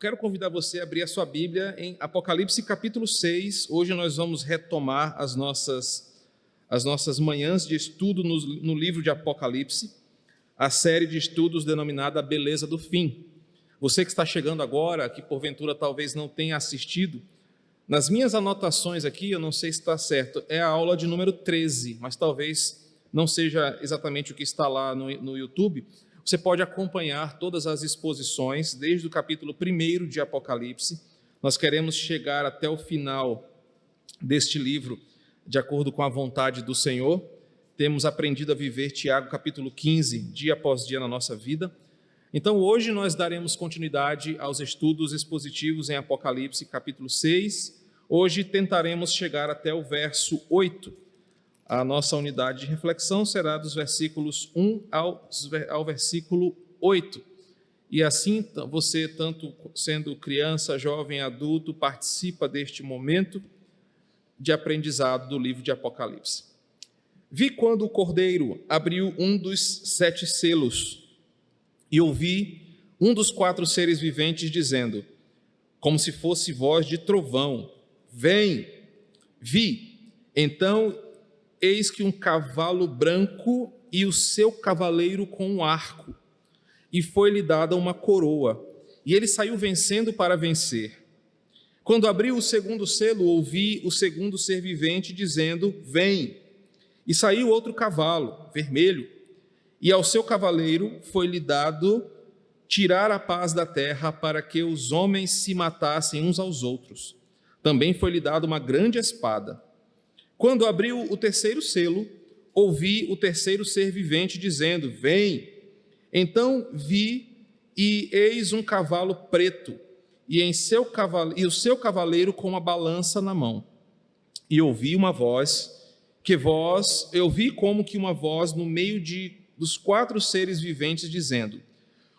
Quero convidar você a abrir a sua Bíblia em Apocalipse capítulo 6. Hoje nós vamos retomar as nossas manhãs de estudo no livro de Apocalipse, a série de estudos denominada A Beleza do Fim. Você que está chegando agora, que porventura talvez não tenha assistido, nas minhas anotações aqui, eu não sei se está certo, é a aula de número 13, mas talvez não seja exatamente o que está lá no YouTube. Você pode acompanhar todas as exposições, desde o capítulo 1 de Apocalipse. Nós queremos chegar até o final deste livro, de acordo com a vontade do Senhor. Temos aprendido a viver Tiago capítulo 15, dia após dia na nossa vida. Então, hoje nós daremos continuidade aos estudos expositivos em Apocalipse capítulo 6. Hoje tentaremos chegar até o verso 8. A nossa unidade de reflexão será dos versículos 1 ao versículo 8. E assim, você, tanto sendo criança, jovem, adulto, participa deste momento de aprendizado do livro de Apocalipse. Vi quando o Cordeiro abriu um dos 7 selos e ouvi um dos 4 seres viventes dizendo, como se fosse voz de trovão, vem. Vi, então, eis que um cavalo branco e o seu cavaleiro com um arco, e foi-lhe dada uma coroa, e ele saiu vencendo para vencer. Quando abriu o segundo selo, ouvi o segundo ser vivente dizendo, vem. E saiu outro cavalo, vermelho, e ao seu cavaleiro foi-lhe dado tirar a paz da terra para que os homens se matassem uns aos outros. Também foi-lhe dado uma grande espada. Quando abriu o terceiro selo, ouvi o terceiro ser vivente dizendo, vem. Então vi, e eis um cavalo preto, e o seu cavaleiro com uma balança na mão. E ouvi uma voz, eu vi como que uma voz no meio dos 4 seres viventes dizendo,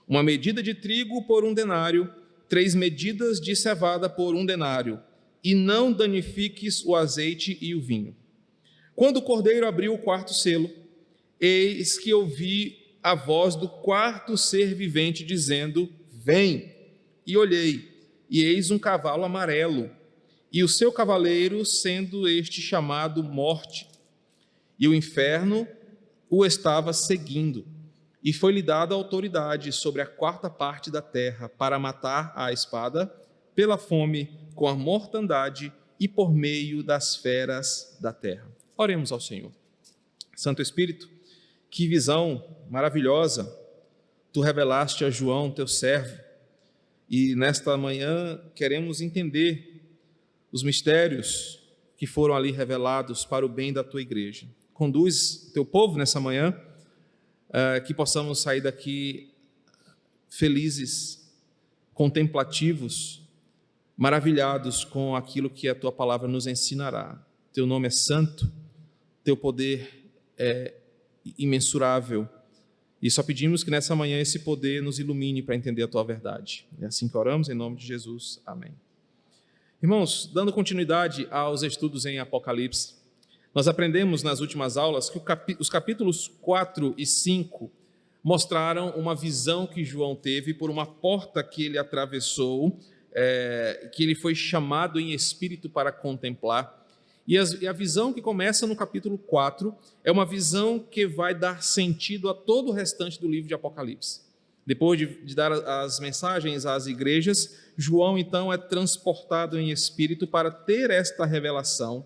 uma medida de trigo por 1 denário, 3 medidas de cevada por 1 denário, e não danifiques o azeite e o vinho. Quando o Cordeiro abriu o 4º selo, eis que ouvi a voz do 4º ser vivente dizendo, vem. E olhei, e eis um cavalo amarelo, e o seu cavaleiro sendo este chamado Morte. E o inferno o estava seguindo, e foi-lhe dada autoridade sobre a 4ª parte da terra para matar à espada, pela fome, com a mortandade e por meio das feras da terra. Oremos ao Senhor. Santo Espírito, que visão maravilhosa tu revelaste a João, teu servo, e nesta manhã queremos entender os mistérios que foram ali revelados para o bem da tua igreja. Conduz teu povo nessa manhã, que possamos sair daqui felizes, contemplativos, maravilhados com aquilo que a tua palavra nos ensinará. Teu nome é santo, teu poder é imensurável, e só pedimos que nessa manhã esse poder nos ilumine para entender a tua verdade. É assim que oramos, em nome de Jesus. Amém. Irmãos, dando continuidade aos estudos em Apocalipse, nós aprendemos nas últimas aulas que os capítulos 4 e 5 mostraram uma visão que João teve por uma porta que ele atravessou, que ele foi chamado em espírito para contemplar. E a visão que começa no capítulo 4 é uma visão que vai dar sentido a todo o restante do livro de Apocalipse. Depois de dar as mensagens às igrejas, João então é transportado em espírito para ter esta revelação.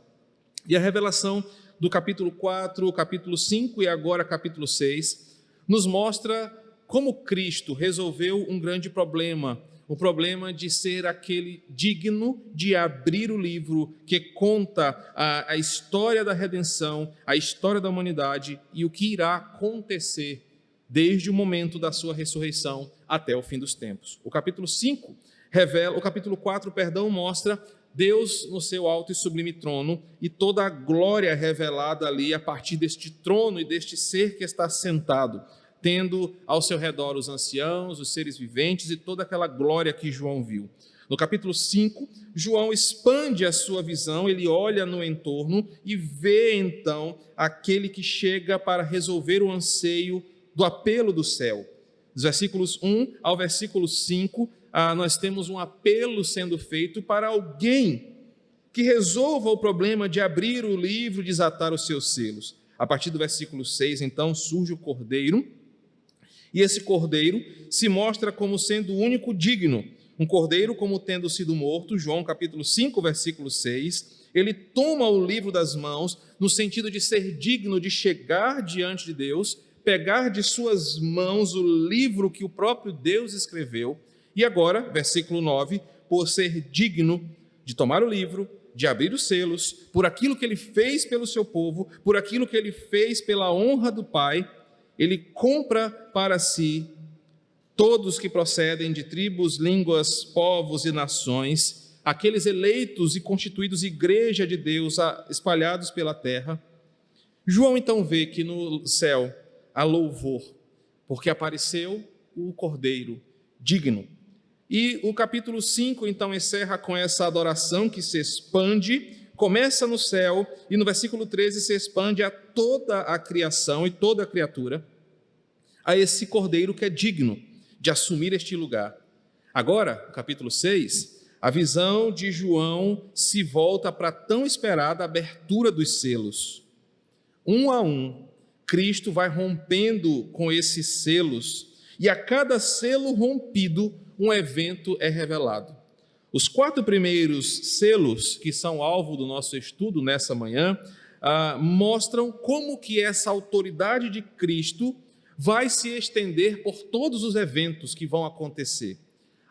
E a revelação do capítulo 4, capítulo 5 e agora capítulo 6 nos mostra como Cristo resolveu um grande problema, o problema de ser aquele digno de abrir o livro que conta a história da redenção, a história da humanidade e o que irá acontecer desde o momento da sua ressurreição até o fim dos tempos. O capítulo 4, mostra Deus no seu alto e sublime trono e toda a glória revelada ali a partir deste trono e deste ser que está sentado, tendo ao seu redor os anciãos, os seres viventes e toda aquela glória que João viu. No capítulo 5, João expande a sua visão, ele olha no entorno e vê então aquele que chega para resolver o anseio do apelo do céu. Dos versículos 1 ao versículo 5, nós temos um apelo sendo feito para alguém que resolva o problema de abrir o livro e desatar os seus selos. A partir do versículo 6, então, surge o cordeiro, e esse cordeiro se mostra como sendo o único digno. Um cordeiro como tendo sido morto, João capítulo 5, versículo 6, ele toma o livro das mãos no sentido de ser digno de chegar diante de Deus, pegar de suas mãos o livro que o próprio Deus escreveu, e agora, versículo 9, por ser digno de tomar o livro, de abrir os selos, por aquilo que ele fez pelo seu povo, por aquilo que ele fez pela honra do Pai, ele compra para si todos que procedem de tribos, línguas, povos e nações, aqueles eleitos e constituídos igreja de Deus espalhados pela terra. João então vê que no céu há louvor, porque apareceu o Cordeiro digno. E o capítulo 5 então encerra com essa adoração que se expande, começa no céu e no versículo 13 se expande a toda a criação e toda a criatura, a esse Cordeiro que é digno de assumir este lugar. Agora, capítulo 6, a visão de João se volta para a tão esperada abertura dos selos. Um a um, Cristo vai rompendo com esses selos, e a cada selo rompido, um evento é revelado. Os 4 primeiros selos, que são alvo do nosso estudo nessa manhã, mostram como que essa autoridade de Cristo vai se estender por todos os eventos que vão acontecer.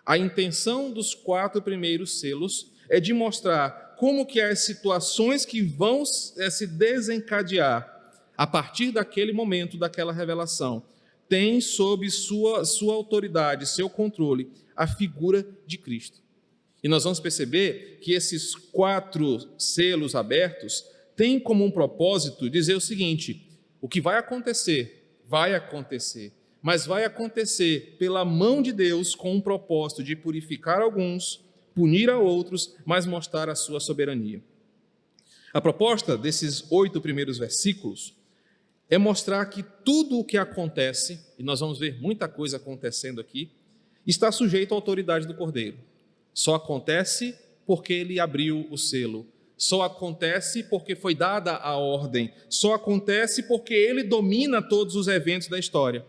A intenção dos 4 primeiros selos é de mostrar como que as situações que vão se desencadear a partir daquele momento, daquela revelação, tem sob sua autoridade, seu controle, a figura de Cristo. E nós vamos perceber que esses 4 selos abertos têm como um propósito dizer o seguinte: o que vai acontecer, mas vai acontecer pela mão de Deus com um propósito de purificar alguns, punir a outros, mas mostrar a sua soberania. A proposta desses 8 primeiros versículos é mostrar que tudo o que acontece, e nós vamos ver muita coisa acontecendo aqui, está sujeito à autoridade do Cordeiro. Só acontece porque ele abriu o selo. Só acontece porque foi dada a ordem. Só acontece porque ele domina todos os eventos da história.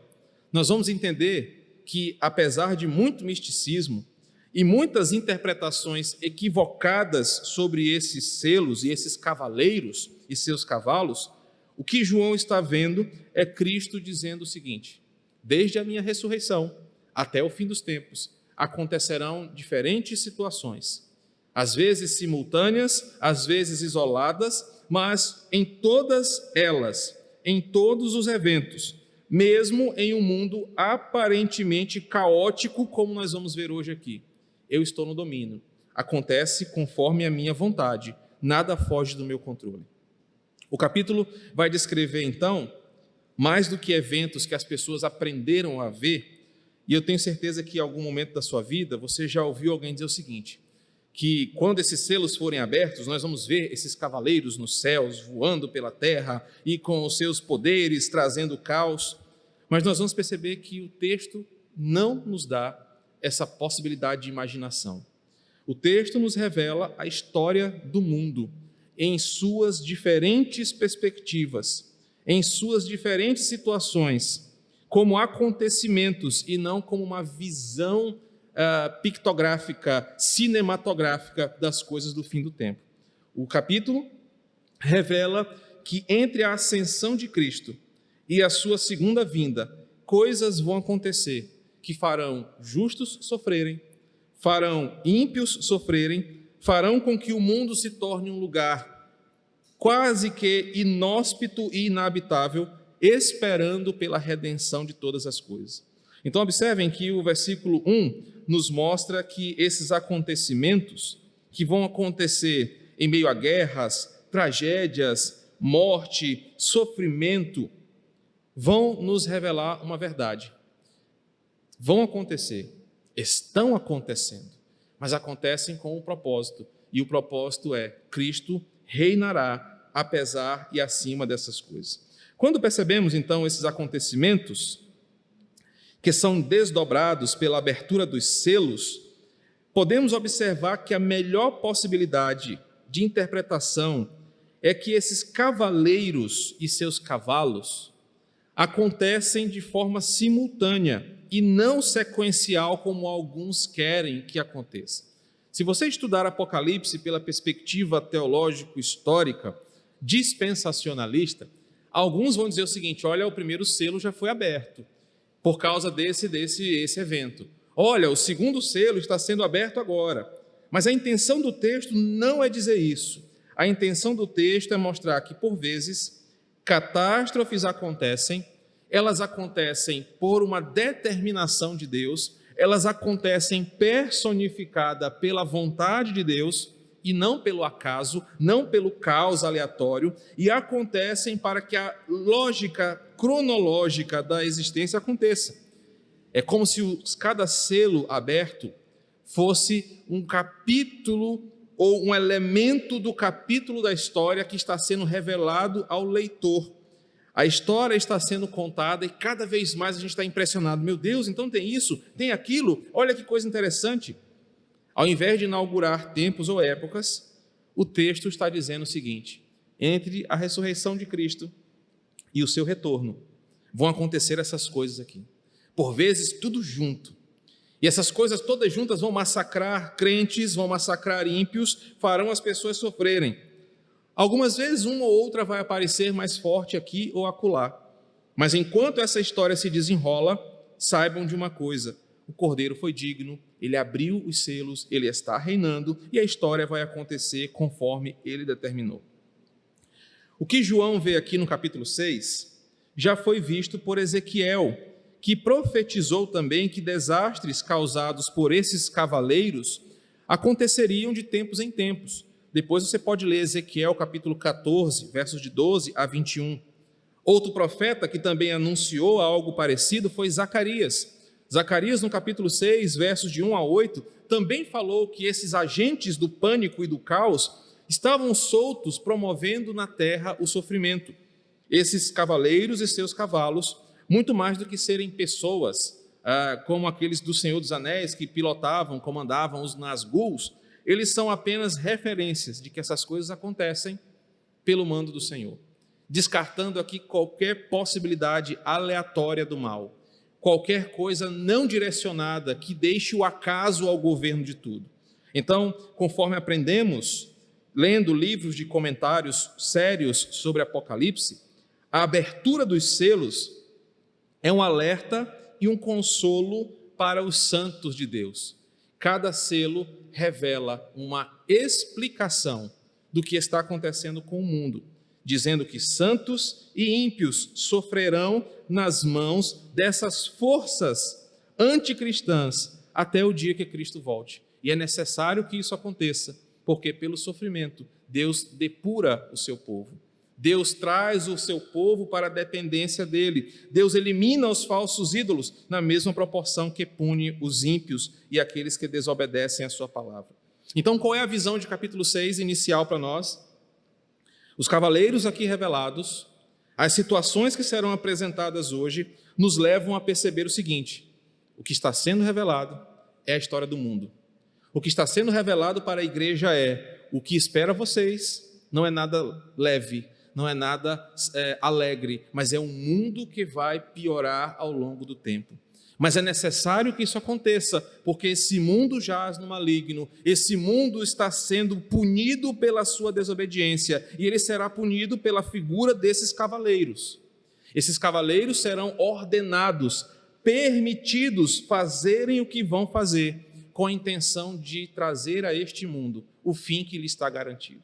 Nós vamos entender que, apesar de muito misticismo e muitas interpretações equivocadas sobre esses selos e esses cavaleiros e seus cavalos, o que João está vendo é Cristo dizendo o seguinte: desde a minha ressurreição até o fim dos tempos, acontecerão diferentes situações, às vezes simultâneas, às vezes isoladas, mas em todas elas, em todos os eventos, mesmo em um mundo aparentemente caótico, como nós vamos ver hoje aqui, eu estou no domínio. Acontece conforme a minha vontade, nada foge do meu controle. O capítulo vai descrever, então, mais do que eventos que as pessoas aprenderam a ver, e eu tenho certeza que em algum momento da sua vida você já ouviu alguém dizer o seguinte, que quando esses selos forem abertos, nós vamos ver esses cavaleiros nos céus, voando pela terra e com os seus poderes trazendo caos, mas nós vamos perceber que o texto não nos dá essa possibilidade de imaginação. O texto nos revela a história do mundo em suas diferentes perspectivas, em suas diferentes situações, como acontecimentos e não como uma visão pictográfica, cinematográfica das coisas do fim do tempo. O capítulo revela que entre a ascensão de Cristo e a sua segunda vinda, coisas vão acontecer que farão justos sofrerem, farão ímpios sofrerem, farão com que o mundo se torne um lugar quase que inóspito e inabitável, esperando pela redenção de todas as coisas. Então observem que o versículo 1 nos mostra que esses acontecimentos que vão acontecer em meio a guerras, tragédias, morte, sofrimento, vão nos revelar uma verdade. Vão acontecer, estão acontecendo, mas acontecem com um propósito, e o propósito é: Cristo reinará apesar e acima dessas coisas. Quando percebemos então esses acontecimentos que são desdobrados pela abertura dos selos, podemos observar que a melhor possibilidade de interpretação é que esses cavaleiros e seus cavalos acontecem de forma simultânea e não sequencial como alguns querem que aconteça. Se você estudar Apocalipse pela perspectiva teológico-histórica dispensacionalista, alguns vão dizer o seguinte: olha, o primeiro selo já foi aberto por causa desse evento. Olha, o segundo selo está sendo aberto agora. Mas a intenção do texto não é dizer isso. A intenção do texto é mostrar que, por vezes, catástrofes acontecem, elas acontecem por uma determinação de Deus, elas acontecem personificada pela vontade de Deus e não pelo acaso, não pelo caos aleatório, e acontecem para que a lógica cronológica da existência aconteça. É como se cada selo aberto fosse um capítulo ou um elemento do capítulo da história que está sendo revelado ao leitor. A história está sendo contada e cada vez mais a gente está impressionado. Meu Deus, então tem isso, tem aquilo, olha que coisa interessante. Ao invés de inaugurar tempos ou épocas, o texto está dizendo o seguinte: entre a ressurreição de Cristo e o seu retorno, vão acontecer essas coisas aqui. Por vezes, tudo junto. E essas coisas todas juntas vão massacrar crentes, vão massacrar ímpios, farão as pessoas sofrerem. Algumas vezes, uma ou outra vai aparecer mais forte aqui ou acolá. Mas enquanto essa história se desenrola, saibam de uma coisa: o Cordeiro foi digno, ele abriu os selos, ele está reinando e a história vai acontecer conforme ele determinou. O que João vê aqui no capítulo 6 já foi visto por Ezequiel, que profetizou também que desastres causados por esses cavaleiros aconteceriam de tempos em tempos. Depois você pode ler Ezequiel capítulo 14, versos de 12 a 21. Outro profeta que também anunciou algo parecido foi Zacarias. Zacarias, no capítulo 6, versos de 1 a 8, também falou que esses agentes do pânico e do caos estavam soltos, promovendo na terra o sofrimento. Esses cavaleiros e seus cavalos, muito mais do que serem pessoas, como aqueles do Senhor dos Anéis que pilotavam, comandavam os Nazguls, eles são apenas referências de que essas coisas acontecem pelo mando do Senhor, descartando aqui qualquer possibilidade aleatória do mal, qualquer coisa não direcionada que deixe o acaso ao governo de tudo. Então, conforme aprendemos, lendo livros de comentários sérios sobre Apocalipse, a abertura dos selos é um alerta e um consolo para os santos de Deus. Cada selo revela uma explicação do que está acontecendo com o mundo, dizendo que santos e ímpios sofrerão nas mãos dessas forças anticristãs até o dia que Cristo volte. E é necessário que isso aconteça, porque pelo sofrimento Deus depura o seu povo. Deus traz o seu povo para a dependência dele. Deus elimina os falsos ídolos na mesma proporção que pune os ímpios e aqueles que desobedecem a sua palavra. Então, qual é a visão de capítulo 6 inicial para nós? Os cavaleiros aqui revelados, as situações que serão apresentadas hoje, nos levam a perceber o seguinte: o que está sendo revelado é a história do mundo. O que está sendo revelado para a igreja é: o que espera vocês não é nada leve, não é nada alegre, mas é um mundo que vai piorar ao longo do tempo. Mas é necessário que isso aconteça, porque esse mundo jaz no maligno, esse mundo está sendo punido pela sua desobediência, e ele será punido pela figura desses cavaleiros. Esses cavaleiros serão ordenados, permitidos fazerem o que vão fazer, com a intenção de trazer a este mundo o fim que lhe está garantido.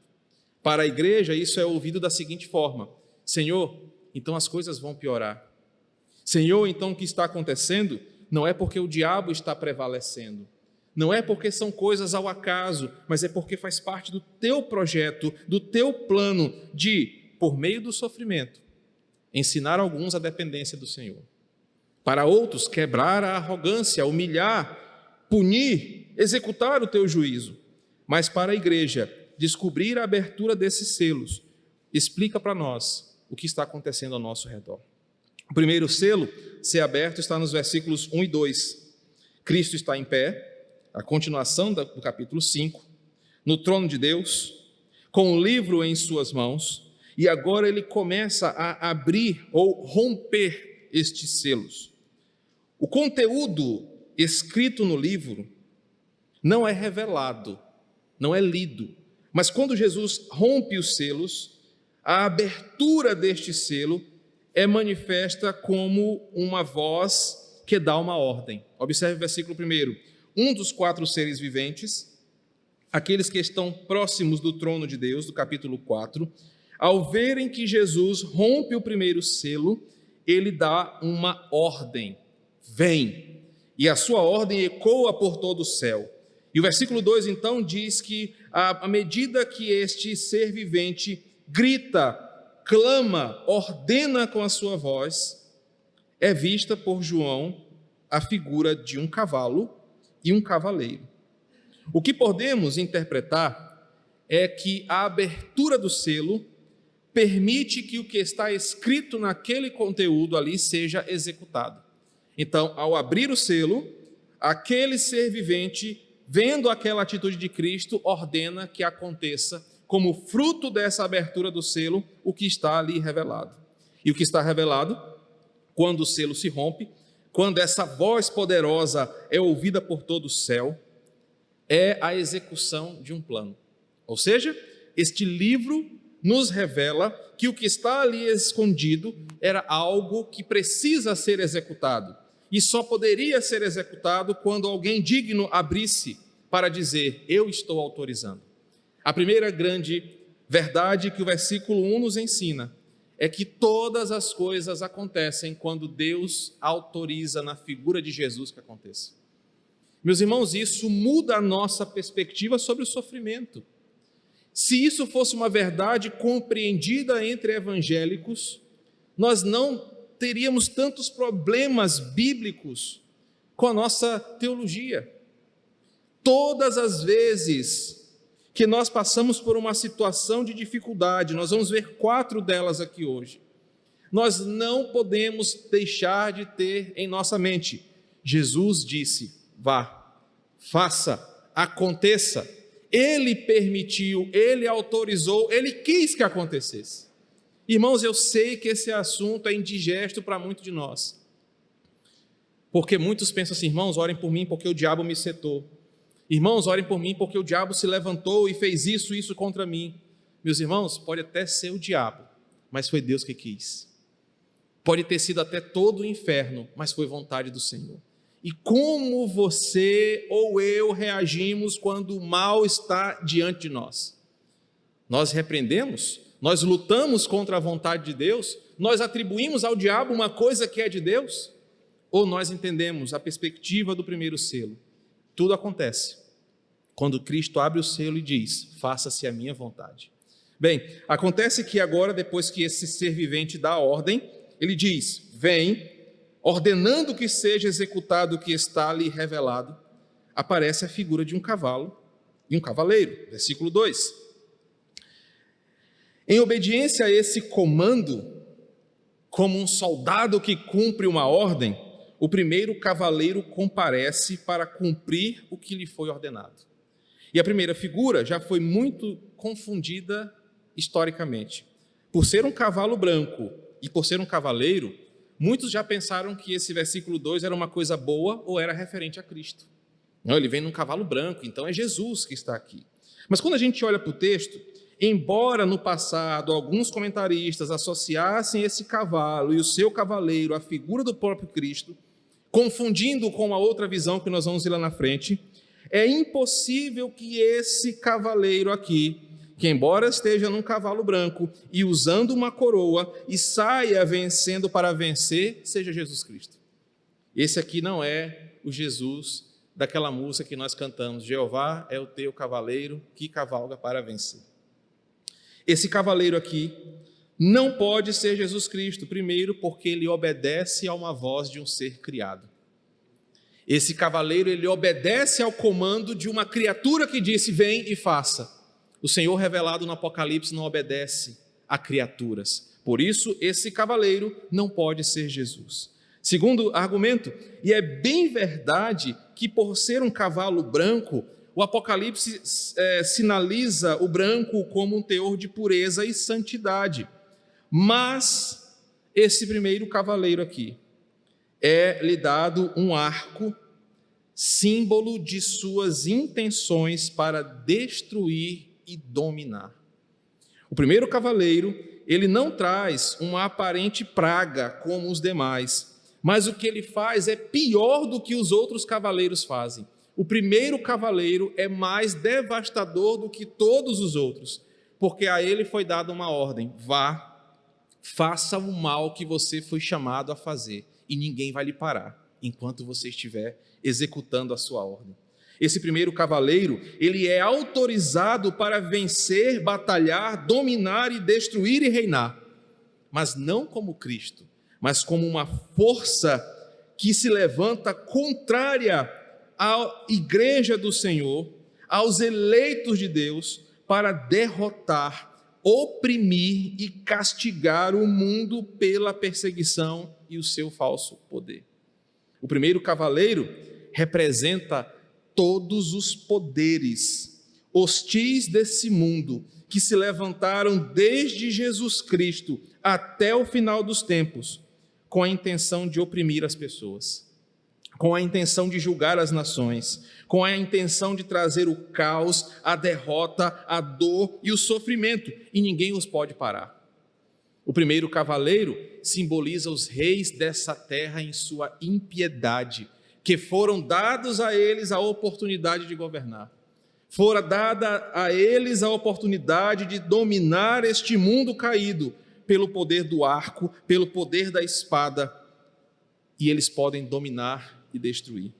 Para a igreja, isso é ouvido da seguinte forma: Senhor, então as coisas vão piorar. Senhor, então o que está acontecendo não é porque o diabo está prevalecendo, não é porque são coisas ao acaso, mas é porque faz parte do teu projeto, do teu plano de, por meio do sofrimento, ensinar alguns a dependência do Senhor. Para outros, quebrar a arrogância, humilhar, punir, executar o teu juízo. Mas para a igreja, descobrir a abertura desses selos explica para nós o que está acontecendo ao nosso redor. O primeiro selo ser aberto está nos versículos 1 e 2. Cristo está em pé, a continuação do capítulo 5, no trono de Deus, com o livro em suas mãos, e agora ele começa a abrir ou romper estes selos. O conteúdo escrito no livro não é revelado, não é lido, mas quando Jesus rompe os selos, a abertura deste selo é manifesta como uma voz que dá uma ordem. Observe o versículo 1. Um dos 4 seres viventes, aqueles que estão próximos do trono de Deus, do capítulo 4, ao verem que Jesus rompe o primeiro selo, ele dá uma ordem: vem. E a sua ordem ecoa por todo o céu. E o versículo 2 então diz que à medida que este ser vivente grita, clama, ordena com a sua voz, é vista por João a figura de um cavalo e um cavaleiro. O que podemos interpretar é que a abertura do selo permite que o que está escrito naquele conteúdo ali seja executado. Então, ao abrir o selo, aquele ser vivente, vendo aquela atitude de Cristo, ordena que aconteça, como fruto dessa abertura do selo, o que está ali revelado. E o que está revelado, quando o selo se rompe, quando essa voz poderosa é ouvida por todo o céu, é a execução de um plano. Ou seja, este livro nos revela que o que está ali escondido era algo que precisa ser executado. E só poderia ser executado quando alguém digno abrisse para dizer: eu estou autorizando. A primeira grande verdade que o versículo 1 nos ensina é que todas as coisas acontecem quando Deus autoriza na figura de Jesus que aconteça. Meus irmãos, isso muda a nossa perspectiva sobre o sofrimento. Se isso fosse uma verdade compreendida entre evangélicos, nós não teríamos tantos problemas bíblicos com a nossa teologia. Todas as vezes que nós passamos por uma situação de dificuldade, nós vamos ver 4 delas aqui hoje, nós não podemos deixar de ter em nossa mente: Jesus disse, vá, faça, aconteça. Ele permitiu, Ele autorizou, Ele quis que acontecesse. Irmãos, eu sei que esse assunto é indigesto para muitos de nós, porque muitos pensam assim: irmãos, orem por mim porque o diabo me setou. Irmãos, orem por mim porque o diabo se levantou e fez isso contra mim. Meus irmãos, pode até ser o diabo, mas foi Deus que quis. Pode ter sido até todo o inferno, mas foi vontade do Senhor. E como você ou eu reagimos quando o mal está diante de nós? Nós repreendemos? Nós lutamos contra a vontade de Deus? Nós atribuímos ao diabo uma coisa que é de Deus? Ou nós entendemos a perspectiva do primeiro selo? Tudo acontece quando Cristo abre o selo e diz: faça-se a minha vontade. Bem, acontece que agora, depois que esse ser vivente dá a ordem, ele diz: vem, ordenando que seja executado o que está ali revelado, aparece a figura de um cavalo e um cavaleiro. Versículo 2. Em obediência a esse comando, como um soldado que cumpre uma ordem, o primeiro cavaleiro comparece para cumprir o que lhe foi ordenado. E a primeira figura já foi muito confundida historicamente. Por ser um cavalo branco e por ser um cavaleiro, muitos já pensaram que esse versículo 2 era uma coisa boa ou era referente a Cristo. Não, ele vem num cavalo branco, então é Jesus que está aqui. Mas quando a gente olha para o texto, embora no passado alguns comentaristas associassem esse cavalo e o seu cavaleiro à figura do próprio Cristo, confundindo com a outra visão que nós vamos ver lá na frente, é impossível que esse cavaleiro aqui, que embora esteja num cavalo branco e usando uma coroa e saia vencendo para vencer, seja Jesus Cristo. Esse aqui não é o Jesus daquela música que nós cantamos: Jeová é o teu cavaleiro que cavalga para vencer. Esse cavaleiro aqui não pode ser Jesus Cristo, primeiro porque ele obedece a uma voz de um ser criado. Esse cavaleiro, ele obedece ao comando de uma criatura que disse: vem e faça. O Senhor revelado no Apocalipse não obedece a criaturas. Por isso, esse cavaleiro não pode ser Jesus. Segundo argumento, e é bem verdade que por ser um cavalo branco, o Apocalipse sinaliza o branco como um teor de pureza e santidade. Mas esse primeiro cavaleiro aqui é-lhe dado um arco, símbolo de suas intenções para destruir e dominar. O primeiro cavaleiro, ele não traz uma aparente praga como os demais, mas o que ele faz é pior do que os outros cavaleiros fazem. O primeiro cavaleiro é mais devastador do que todos os outros, porque a ele foi dada uma ordem: vá, faça o mal que você foi chamado a fazer, e ninguém vai lhe parar enquanto você estiver executando a sua ordem. Esse primeiro cavaleiro, ele é autorizado para vencer, batalhar, dominar e destruir e reinar, mas não como Cristo, mas como uma força que se levanta contrária à igreja do Senhor, aos eleitos de Deus, para derrotar, oprimir e castigar o mundo pela perseguição e o seu falso poder. O primeiro cavaleiro representa todos os poderes hostis desse mundo que se levantaram desde Jesus Cristo até o final dos tempos, com a intenção de oprimir as pessoas, com a intenção de julgar as nações, com a intenção de trazer o caos, a derrota, a dor e o sofrimento, e ninguém os pode parar. O primeiro cavaleiro simboliza os reis dessa terra em sua impiedade, que foram dados a eles a oportunidade de governar. Fora dada a eles a oportunidade de dominar este mundo caído pelo poder do arco, pelo poder da espada, e eles podem dominar e destruir.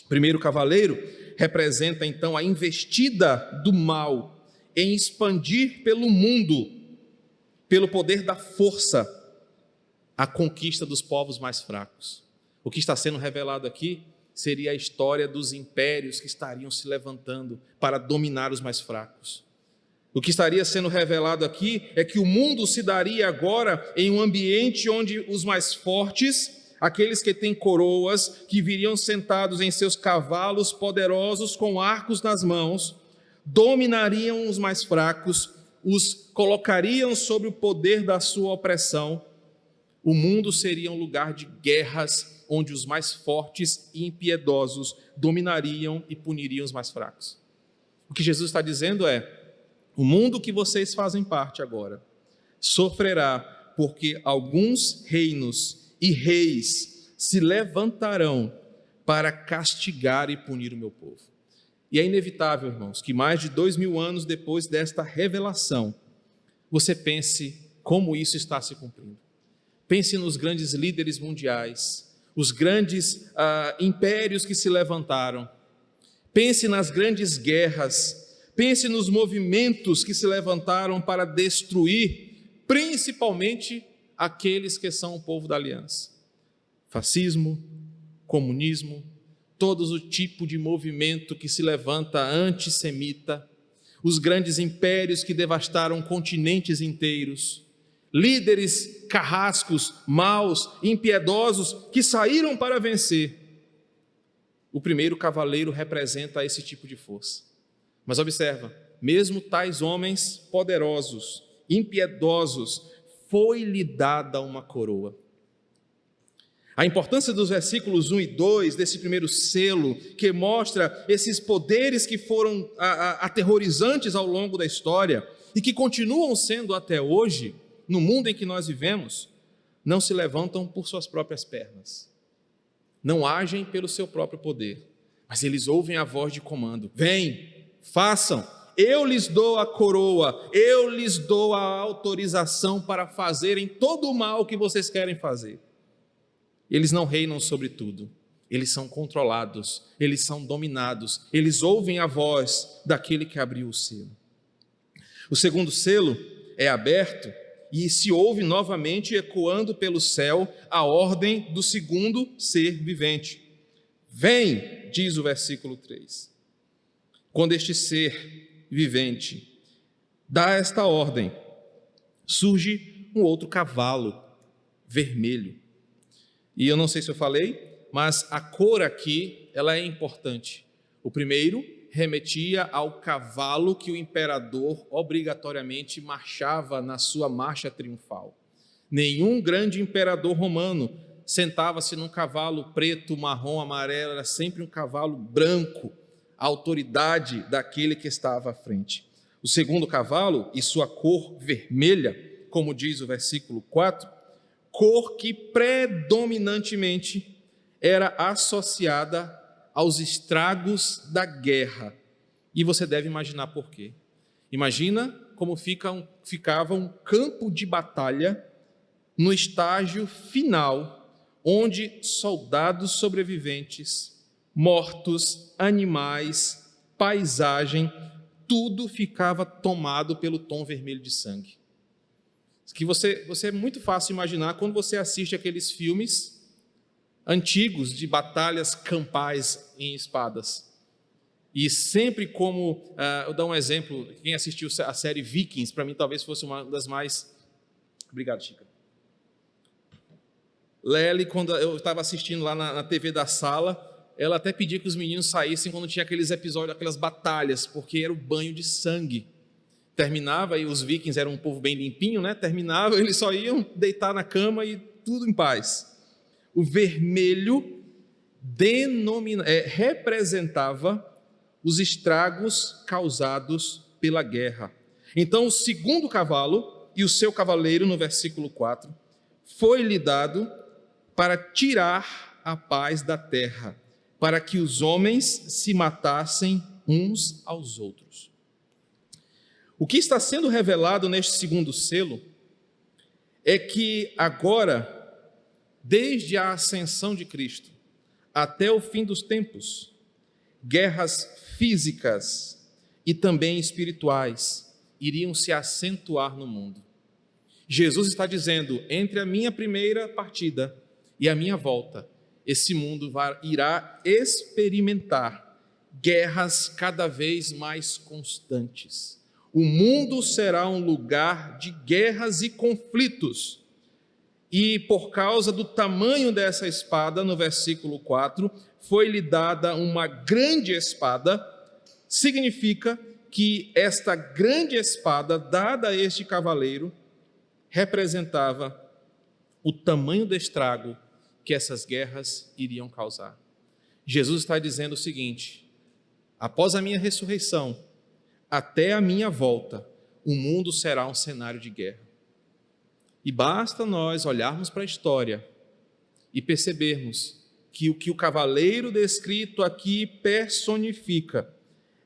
O primeiro cavaleiro representa então a investida do mal em expandir pelo mundo, pelo poder da força, a conquista dos povos mais fracos. O que está sendo revelado aqui seria a história dos impérios que estariam se levantando para dominar os mais fracos. O que estaria sendo revelado aqui é que o mundo se daria agora em um ambiente onde os mais fortes, aqueles que têm coroas, que viriam sentados em seus cavalos poderosos com arcos nas mãos, dominariam os mais fracos, os colocariam sob o poder da sua opressão. O mundo seria um lugar de guerras, onde os mais fortes e impiedosos dominariam e puniriam os mais fracos. O que Jesus está dizendo é: o mundo que vocês fazem parte agora sofrerá porque alguns reinos e reis se levantarão para castigar e punir o meu povo. E é inevitável, irmãos, que mais de 2000 anos depois desta revelação, você pense como isso está se cumprindo. Pense nos grandes líderes mundiais, os grandes impérios que se levantaram. Pense nas grandes guerras. Pense nos movimentos que se levantaram para destruir, principalmente aqueles que são o povo da aliança. Fascismo, comunismo, todo o tipo de movimento que se levanta antissemita, os grandes impérios que devastaram continentes inteiros, líderes carrascos, maus, impiedosos, que saíram para vencer. O primeiro cavaleiro representa esse tipo de força. Mas observa, mesmo tais homens poderosos, impiedosos, foi-lhe dada uma coroa. A importância dos versículos 1 e 2, desse primeiro selo, que mostra esses poderes que foram aterrorizantes ao longo da história e que continuam sendo até hoje, no mundo em que nós vivemos, não se levantam por suas próprias pernas, não agem pelo seu próprio poder, mas eles ouvem a voz de comando: vem, façam, eu lhes dou a coroa, eu lhes dou a autorização para fazerem todo o mal que vocês querem fazer. Eles não reinam sobre tudo, eles são controlados, eles são dominados, eles ouvem a voz daquele que abriu o selo. O segundo selo é aberto e se ouve novamente ecoando pelo céu a ordem do segundo ser vivente. Vem, diz o versículo 3. Quando este ser vivente dá esta ordem, surge um outro cavalo vermelho. E eu não sei se eu falei, mas a cor aqui, ela é importante. O primeiro remetia ao cavalo que o imperador obrigatoriamente marchava na sua marcha triunfal. Nenhum grande imperador romano sentava-se num cavalo preto, marrom, amarelo, era sempre um cavalo branco, a autoridade daquele que estava à frente. O segundo cavalo, e sua cor vermelha, como diz o versículo 4, cor que predominantemente era associada aos estragos da guerra. E você deve imaginar por quê. Imagina como ficava um campo de batalha no estágio final, onde soldados sobreviventes, mortos, animais, paisagem, tudo ficava tomado pelo tom vermelho de sangue. Que você é muito fácil imaginar quando você assiste aqueles filmes antigos de batalhas campais em espadas. E sempre como, eu dar um exemplo, quem assistiu a série Vikings, para mim talvez fosse uma das mais... Obrigado, Chica. Lely, quando eu estava assistindo lá na TV da sala, ela até pedia que os meninos saíssem quando tinha aqueles episódios, aquelas batalhas, porque era o banho de sangue. Terminava, e os vikings eram um povo bem limpinho, né? Terminava, eles só iam deitar na cama e tudo em paz. O vermelho representava os estragos causados pela guerra. Então, o segundo cavalo e o seu cavaleiro, no versículo 4, foi-lhe dado para tirar a paz da terra, para que os homens se matassem uns aos outros. O que está sendo revelado neste segundo selo é que agora, desde a ascensão de Cristo até o fim dos tempos, guerras físicas e também espirituais iriam se acentuar no mundo. Jesus está dizendo, entre a minha primeira partida e a minha volta, esse mundo irá experimentar guerras cada vez mais constantes. O mundo será um lugar de guerras e conflitos. E por causa do tamanho dessa espada, no versículo 4, foi-lhe dada uma grande espada, significa que esta grande espada, dada a este cavaleiro, representava o tamanho do estrago que essas guerras iriam causar. Jesus está dizendo o seguinte: após a minha ressurreição, até a minha volta, o mundo será um cenário de guerra. E basta nós olharmos para a história e percebermos que o cavaleiro descrito aqui personifica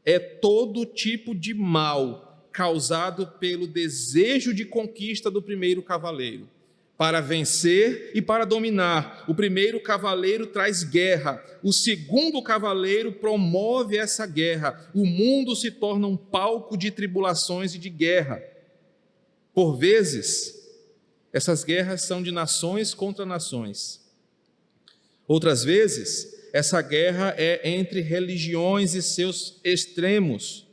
é todo tipo de mal causado pelo desejo de conquista do primeiro cavaleiro. Para vencer e para dominar, o primeiro cavaleiro traz guerra, o segundo cavaleiro promove essa guerra, o mundo se torna um palco de tribulações e de guerra. Por vezes, essas guerras são de nações contra nações. Outras vezes, essa guerra é entre religiões e seus extremos.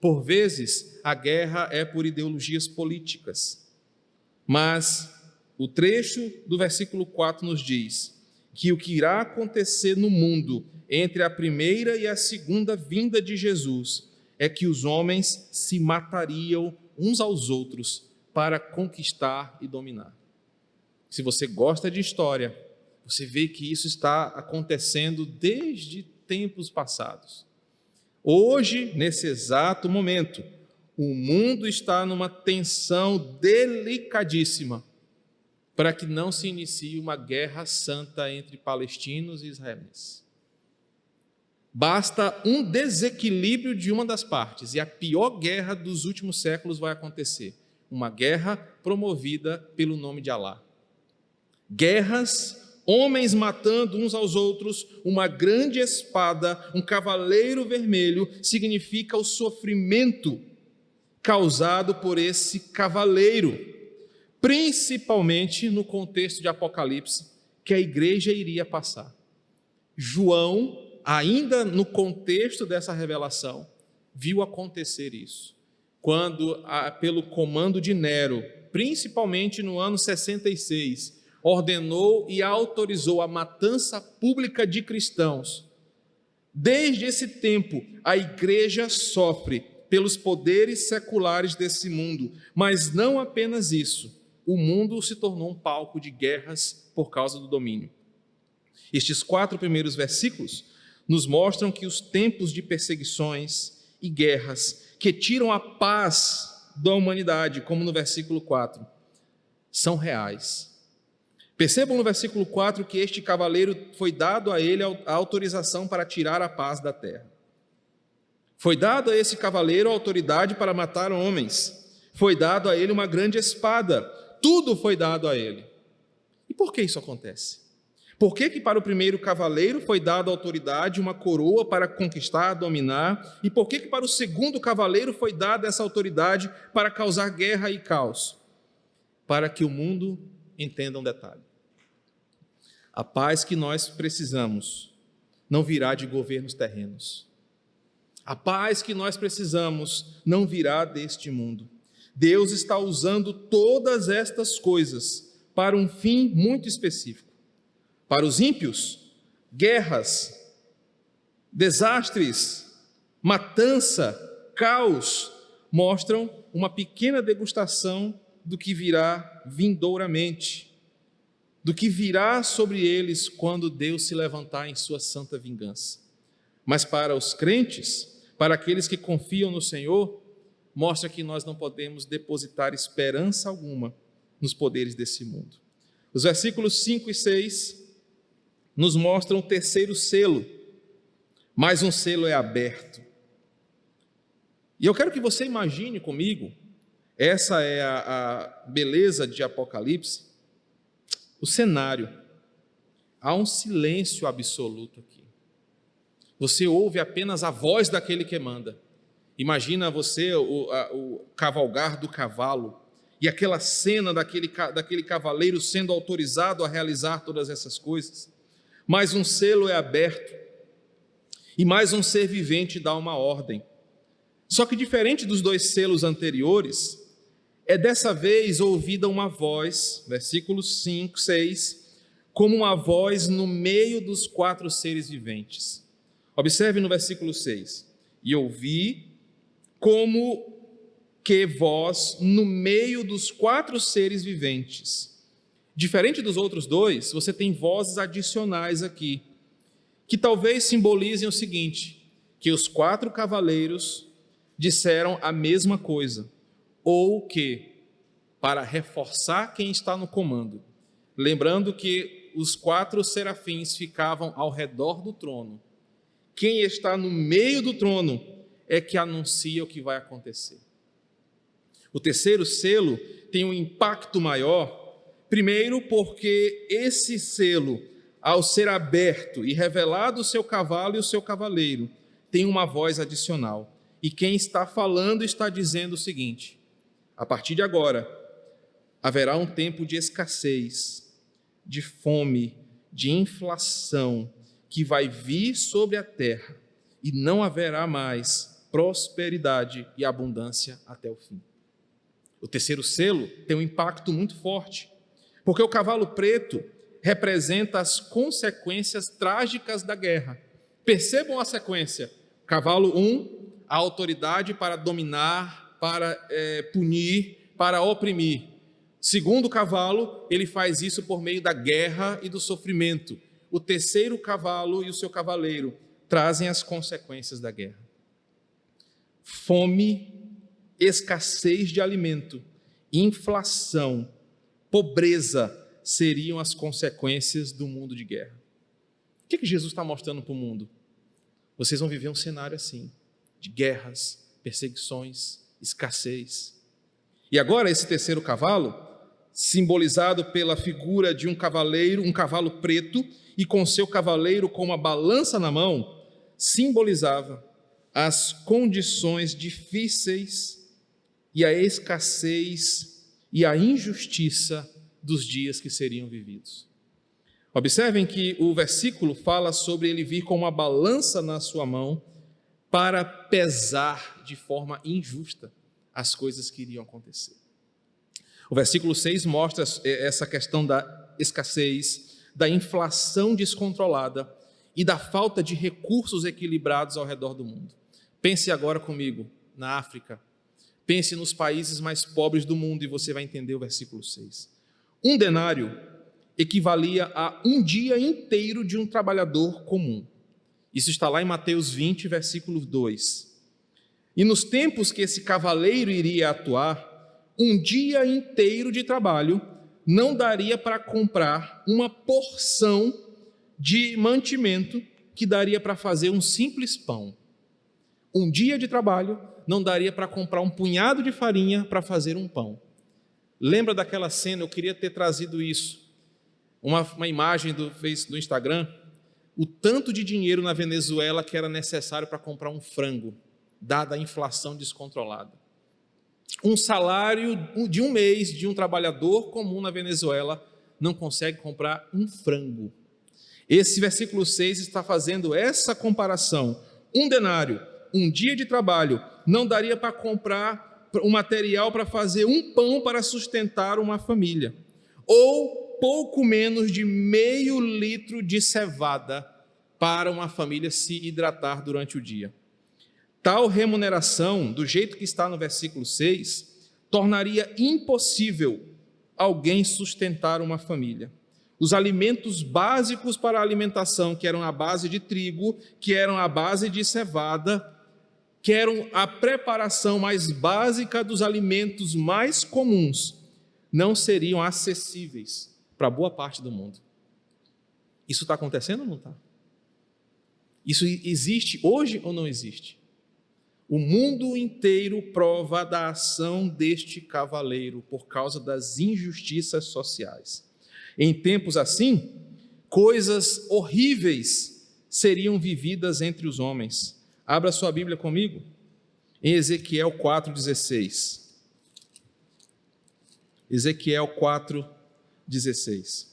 Por vezes, a guerra é por ideologias políticas. Mas o trecho do versículo 4 nos diz que o que irá acontecer no mundo entre a primeira e a segunda vinda de Jesus é que os homens se matariam uns aos outros para conquistar e dominar. Se você gosta de história, você vê que isso está acontecendo desde tempos passados. Hoje, nesse exato momento, o mundo está numa tensão delicadíssima para que não se inicie uma guerra santa entre palestinos e israelenses. Basta um desequilíbrio de uma das partes e a pior guerra dos últimos séculos vai acontecer. Uma guerra promovida pelo nome de Alá. Guerras, homens matando uns aos outros, uma grande espada, um cavaleiro vermelho, significa o sofrimento causado por esse cavaleiro, principalmente no contexto de Apocalipse, que a igreja iria passar. João, ainda no contexto dessa revelação, viu acontecer isso, quando, pelo comando de Nero, principalmente no ano 66, ordenou e autorizou a matança pública de cristãos, desde esse tempo a igreja sofre pelos poderes seculares desse mundo, mas não apenas isso, o mundo se tornou um palco de guerras por causa do domínio. Estes 4 primeiros versículos nos mostram que os tempos de perseguições e guerras que tiram a paz da humanidade, como no versículo 4, são reais. Percebam no versículo 4 que este cavaleiro foi dado a ele a autorização para tirar a paz da terra. Foi dado a esse cavaleiro a autoridade para matar homens. Foi dado a ele uma grande espada. Tudo foi dado a ele. E por que isso acontece? Por que para o primeiro cavaleiro foi dada a autoridade, uma coroa para conquistar, dominar? E por que para o segundo cavaleiro foi dada essa autoridade para causar guerra e caos? Para que o mundo entenda um detalhe. A paz que nós precisamos não virá de governos terrenos. A paz que nós precisamos não virá deste mundo. Deus está usando todas estas coisas para um fim muito específico. Para os ímpios, guerras, desastres, matança, caos, mostram uma pequena degustação do que virá vindouramente, do que virá sobre eles quando Deus se levantar em sua santa vingança. Mas para os crentes, para aqueles que confiam no Senhor, mostra que nós não podemos depositar esperança alguma nos poderes desse mundo. Os versículos 5 e 6 nos mostram o terceiro selo, mais um selo é aberto. E eu quero que você imagine comigo, essa é a beleza de Apocalipse, o cenário. Há um silêncio absoluto aqui. Você ouve apenas a voz daquele que manda. Imagina você o cavalgar do cavalo e aquela cena daquele cavaleiro sendo autorizado a realizar todas essas coisas. Mais um selo é aberto e mais um ser vivente dá uma ordem. Só que diferente dos 2 selos anteriores, é dessa vez ouvida uma voz, versículos 5, 6, como uma voz no meio dos 4 seres viventes. Observe no versículo 6. E ouvi como que voz no meio dos 4 seres viventes. Diferente dos outros 2, você tem vozes adicionais aqui, que talvez simbolizem o seguinte, que os 4 cavaleiros disseram a mesma coisa, ou que, para reforçar quem está no comando, lembrando que os 4 serafins ficavam ao redor do trono, quem está no meio do trono é que anuncia o que vai acontecer. O terceiro selo tem um impacto maior, primeiro porque esse selo, ao ser aberto e revelado o seu cavalo e o seu cavaleiro, tem uma voz adicional. E quem está falando está dizendo o seguinte: a partir de agora, haverá um tempo de escassez, de fome, de inflação, que vai vir sobre a terra, e não haverá mais prosperidade e abundância até o fim. O terceiro selo tem um impacto muito forte, porque o cavalo preto representa as consequências trágicas da guerra. Percebam a sequência. Cavalo 1, a autoridade para dominar, para punir, para oprimir. Segundo cavalo, ele faz isso por meio da guerra e do sofrimento. O terceiro cavalo e o seu cavaleiro trazem as consequências da guerra. Fome, escassez de alimento, inflação, pobreza seriam as consequências do mundo de guerra. O que Jesus está mostrando para o mundo? Vocês vão viver um cenário assim, de guerras, perseguições, escassez. E agora esse terceiro cavalo, simbolizado pela figura de um cavaleiro, um cavalo preto, e com seu cavaleiro com uma balança na mão, simbolizava as condições difíceis e a escassez e a injustiça dos dias que seriam vividos. Observem que o versículo fala sobre ele vir com uma balança na sua mão para pesar de forma injusta as coisas que iriam acontecer. O versículo 6 mostra essa questão da escassez, da inflação descontrolada e da falta de recursos equilibrados ao redor do mundo. Pense agora comigo na África. Pense nos países mais pobres do mundo e você vai entender o versículo 6. Um denário equivalia a um dia inteiro de um trabalhador comum. Isso está lá em Mateus 20, versículo 2. E nos tempos que esse cavaleiro iria atuar, um dia inteiro de trabalho não daria para comprar uma porção de mantimento que daria para fazer um simples pão. Um dia de trabalho não daria para comprar um punhado de farinha para fazer um pão. Lembra daquela cena? Eu queria ter trazido isso. Uma imagem do Instagram. O tanto de dinheiro na Venezuela que era necessário para comprar um frango, dada a inflação descontrolada. Um salário de um mês de um trabalhador comum na Venezuela não consegue comprar um frango. Esse versículo 6 está fazendo essa comparação. Um denário, um dia de trabalho, não daria para comprar um material para fazer um pão para sustentar uma família. Ou pouco menos de meio litro de cevada para uma família se hidratar durante o dia. Tal remuneração, do jeito que está no versículo 6, tornaria impossível alguém sustentar uma família. Os alimentos básicos para a alimentação, que eram a base de trigo, que eram a base de cevada, que eram a preparação mais básica dos alimentos mais comuns, não seriam acessíveis para boa parte do mundo. Isso está acontecendo ou não está? Isso existe hoje ou não existe? O mundo inteiro prova da ação deste cavaleiro por causa das injustiças sociais. Em tempos assim, coisas horríveis seriam vividas entre os homens. Abra sua Bíblia comigo, em Ezequiel 4,16. Ezequiel 4,16.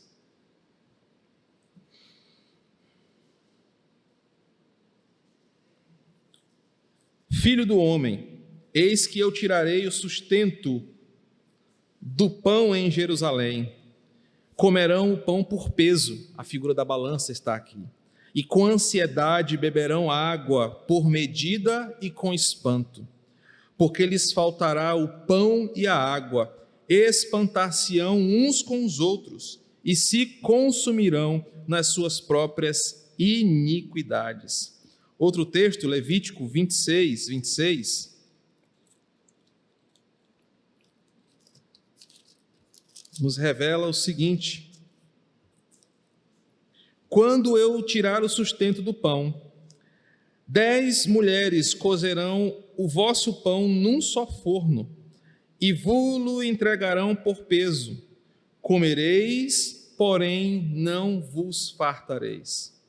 Filho do homem, eis que eu tirarei o sustento do pão em Jerusalém. Comerão o pão por peso, a figura da balança está aqui. E com ansiedade beberão água por medida e com espanto. Porque lhes faltará o pão e a água, espantar-se-ão uns com os outros e se consumirão nas suas próprias iniquidades. Outro texto, Levítico 26. Nos revela o seguinte: quando eu tirar o sustento do pão, 10 mulheres cozerão o vosso pão num só forno, e vo-lo entregarão por peso. Comereis, porém não vos fartareis.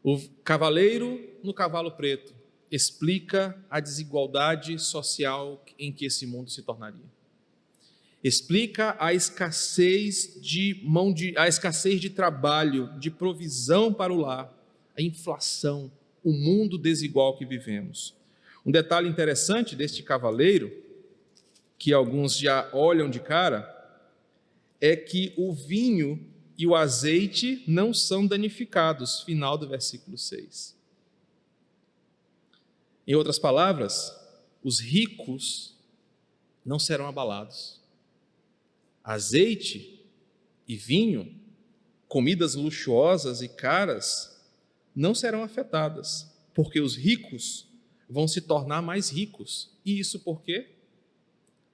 O cavaleiro no cavalo preto explica a desigualdade social em que esse mundo se tornaria. Explica a escassez de trabalho, de provisão para o lar, a inflação, o mundo desigual que vivemos. Um detalhe interessante deste cavaleiro, que alguns já olham de cara, é que o vinho e o azeite não são danificados, final do versículo 6. Em outras palavras, os ricos não serão abalados. Azeite e vinho, comidas luxuosas e caras, não serão afetadas, porque os ricos vão se tornar mais ricos. E isso por quê?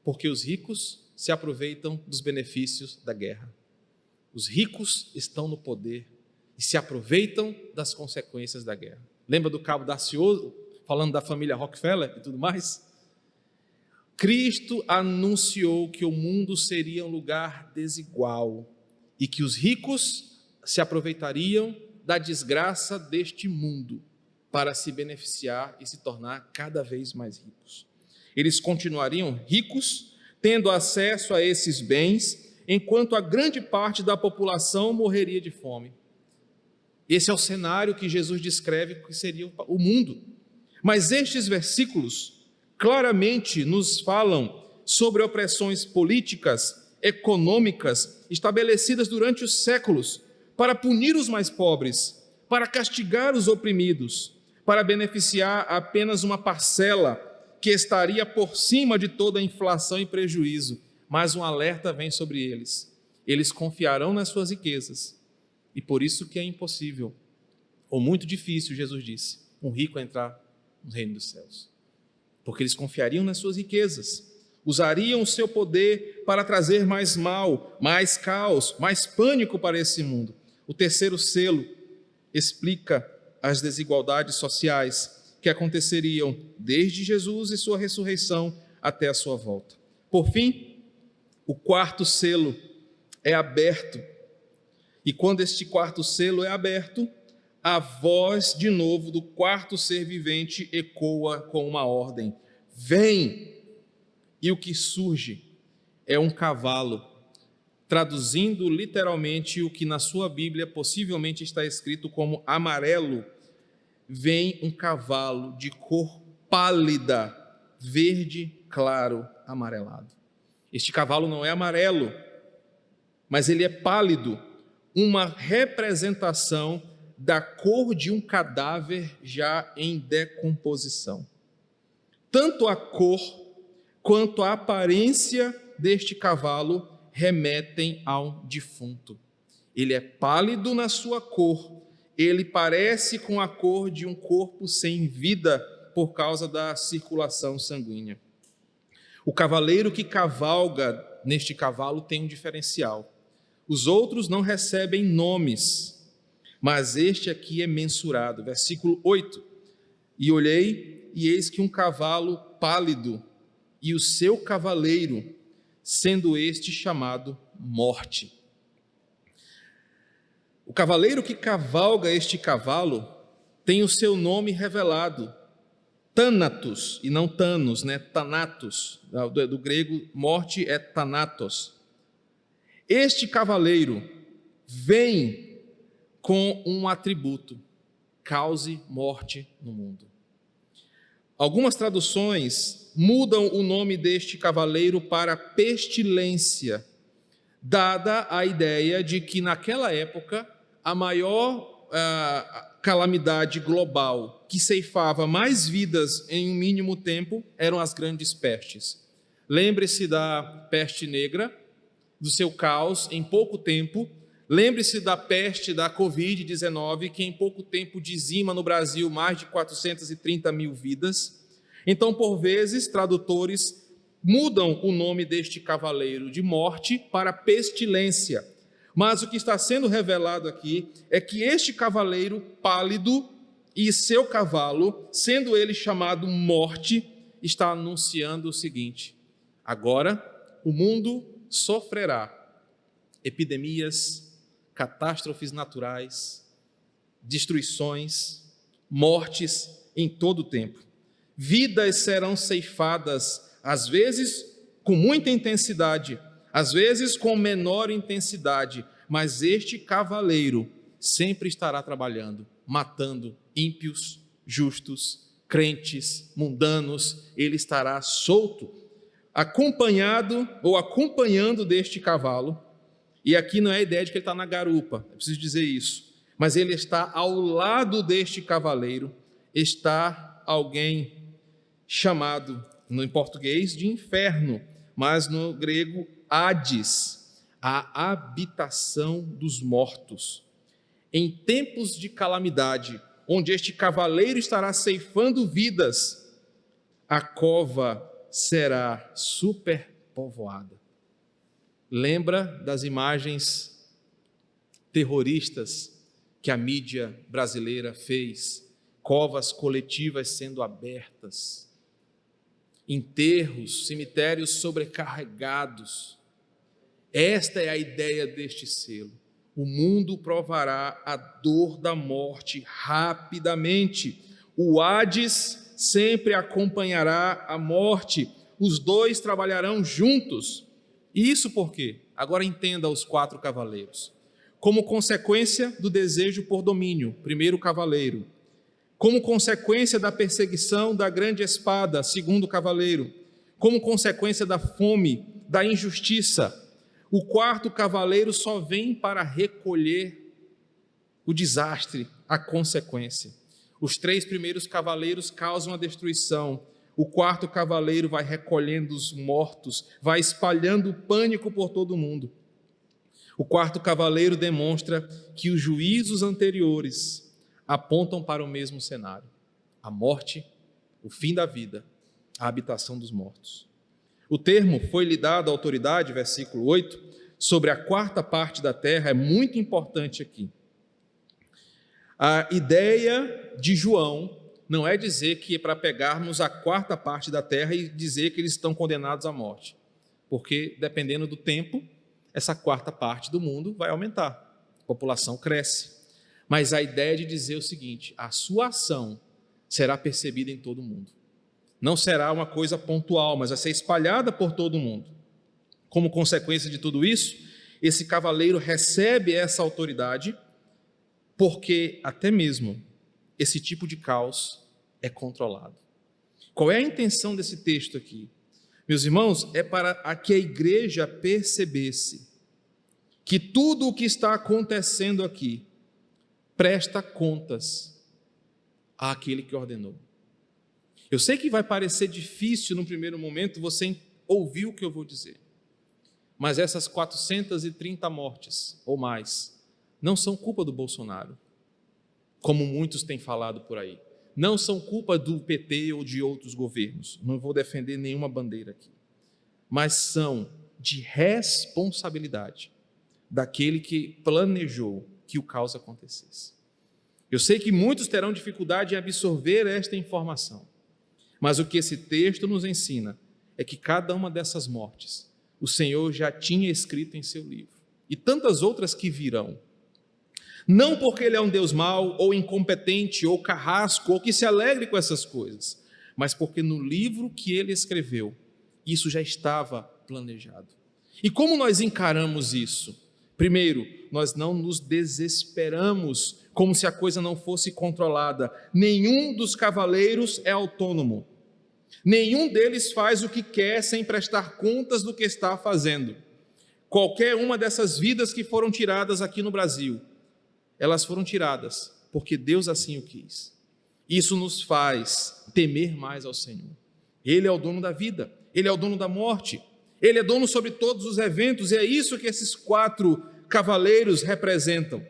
Porque os ricos se aproveitam dos benefícios da guerra. Os ricos estão no poder e se aproveitam das consequências da guerra. Lembra do cabo Daciolo, falando da família Rockefeller e tudo mais? Cristo anunciou que o mundo seria um lugar desigual e que os ricos se aproveitariam da desgraça deste mundo para se beneficiar e se tornar cada vez mais ricos. Eles continuariam ricos, tendo acesso a esses bens, enquanto a grande parte da população morreria de fome. Esse é o cenário que Jesus descreve que seria o mundo. Mas estes versículos claramente nos falam sobre opressões políticas, econômicas estabelecidas durante os séculos para punir os mais pobres, para castigar os oprimidos, para beneficiar apenas uma parcela que estaria por cima de toda a inflação e prejuízo. Mas um alerta vem sobre eles. Eles confiarão nas suas riquezas. E por isso que é impossível, ou muito difícil, Jesus disse, um rico entrar no reino dos céus. Porque eles confiariam nas suas riquezas, usariam o seu poder para trazer mais mal, mais caos, mais pânico para esse mundo. O terceiro selo explica as desigualdades sociais que aconteceriam desde Jesus e sua ressurreição até a sua volta. Por fim, o quarto selo é aberto. E quando este quarto selo é aberto, a voz de novo do quarto ser vivente ecoa com uma ordem: vem! E o que surge é um cavalo, traduzindo literalmente o que na sua Bíblia possivelmente está escrito como amarelo. Vem um cavalo de cor pálida, verde claro, amarelado. Este cavalo não é amarelo, mas ele é pálido, uma representação da cor de um cadáver já em decomposição. Tanto a cor quanto a aparência deste cavalo remetem ao defunto. Ele é pálido na sua cor, ele parece com a cor de um corpo sem vida por causa da circulação sanguínea. O cavaleiro que cavalga neste cavalo tem um diferencial. Os outros não recebem nomes, mas este aqui é mensurado. Versículo 8. E olhei, e eis que um cavalo pálido, e o seu cavaleiro, sendo este chamado Morte. O cavaleiro que cavalga este cavalo tem o seu nome revelado, Thanatos, e não Thanos, né? Thanatos, do grego morte é Thanatos. Este cavaleiro vem com um atributo: cause morte no mundo. Algumas traduções mudam o nome deste cavaleiro para pestilência, dada a ideia de que naquela época a maior calamidade global que ceifava mais vidas em um mínimo tempo eram as grandes pestes. Lembre-se da peste negra, do seu caos em pouco tempo. Lembre-se da peste da Covid-19, que em pouco tempo dizima no Brasil mais de 430 mil vidas. Então, por vezes, tradutores mudam o nome deste cavaleiro de morte para pestilência. Mas o que está sendo revelado aqui é que este cavaleiro pálido e seu cavalo, sendo ele chamado Morte, está anunciando o seguinte: agora o mundo sofrerá epidemias, catástrofes naturais, destruições, mortes em todo o tempo. Vidas serão ceifadas, às vezes com muita intensidade, às vezes com menor intensidade, mas este cavaleiro sempre estará trabalhando, matando ímpios, justos, crentes, mundanos. Ele estará solto, acompanhado ou acompanhando deste cavalo. E aqui não é a ideia de que ele está na garupa, é preciso dizer isso, mas ele está ao lado deste cavaleiro, está alguém chamado, no português, de inferno, mas no grego, Hades, a habitação dos mortos. Em tempos de calamidade, onde este cavaleiro estará ceifando vidas, a cova será superpovoada. Lembra das imagens terroristas que a mídia brasileira fez? Covas coletivas sendo abertas, enterros, cemitérios sobrecarregados. Esta é a ideia deste selo. O mundo provará a dor da morte rapidamente. O Hades sempre acompanhará a morte. Os dois trabalharão juntos. Isso por quê? Agora entenda os 4 cavaleiros. Como consequência do desejo por domínio, primeiro cavaleiro. Como consequência da perseguição da grande espada, segundo cavaleiro. Como consequência da fome, da injustiça. O quarto cavaleiro só vem para recolher o desastre, a consequência. Os 3 primeiros cavaleiros causam a destruição. O quarto cavaleiro vai recolhendo os mortos, vai espalhando o pânico por todo o mundo. O quarto cavaleiro demonstra que os juízos anteriores apontam para o mesmo cenário: a morte, o fim da vida, a habitação dos mortos. O termo foi-lhe dado à autoridade, versículo 8, sobre a quarta parte da terra, é muito importante aqui. A ideia de João não é dizer que é para pegarmos a quarta parte da terra e dizer que eles estão condenados à morte, porque dependendo do tempo, essa quarta parte do mundo vai aumentar, a população cresce. Mas a ideia de dizer o seguinte: a sua ação será percebida em todo o mundo. Não será uma coisa pontual, mas vai ser espalhada por todo o mundo. Como consequência de tudo isso, esse cavaleiro recebe essa autoridade, porque até mesmo esse tipo de caos é controlado. Qual é a intenção desse texto aqui? Meus irmãos, é para que a igreja percebesse que tudo o que está acontecendo aqui presta contas àquele que ordenou. Eu sei que vai parecer difícil no primeiro momento você ouvir o que eu vou dizer, mas essas 430 mortes ou mais não são culpa do Bolsonaro, como muitos têm falado por aí. Não são culpa do PT ou de outros governos. Não vou defender nenhuma bandeira aqui. Mas são de responsabilidade daquele que planejou que o caos acontecesse. Eu sei que muitos terão dificuldade em absorver esta informação, mas o que esse texto nos ensina é que cada uma dessas mortes o Senhor já tinha escrito em seu livro, e tantas outras que virão. Não porque ele é um Deus mau, ou incompetente, ou carrasco, ou que se alegre com essas coisas, mas porque no livro que ele escreveu, isso já estava planejado. E como nós encaramos isso? Primeiro, nós não nos desesperamos como se a coisa não fosse controlada. Nenhum dos cavaleiros é autônomo. Nenhum deles faz o que quer sem prestar contas do que está fazendo. Qualquer uma dessas vidas que foram tiradas aqui no Brasil, elas foram tiradas porque Deus assim o quis. Isso nos faz temer mais ao Senhor. Ele é o dono da vida, Ele é o dono da morte, Ele é dono sobre todos os eventos, e é isso que esses 4 cavaleiros representam.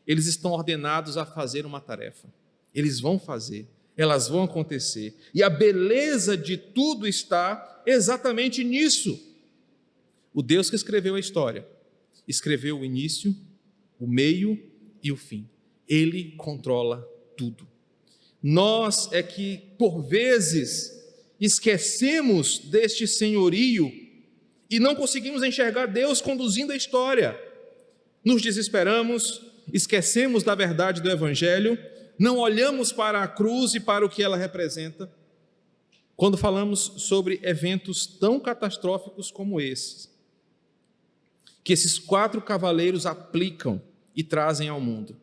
Eles estão ordenados a fazer uma tarefa. Eles vão fazer, elas vão acontecer. E a beleza de tudo está exatamente nisso. O Deus que escreveu a história, escreveu o início, o meio e o fim. Ele controla tudo. Nós é que, por vezes, esquecemos deste senhorio e não conseguimos enxergar Deus conduzindo a história. Nos desesperamos, esquecemos da verdade do Evangelho, não olhamos para a cruz e para o que ela representa. Quando falamos sobre eventos tão catastróficos como esses, que esses 4 cavaleiros aplicam e trazem ao mundo: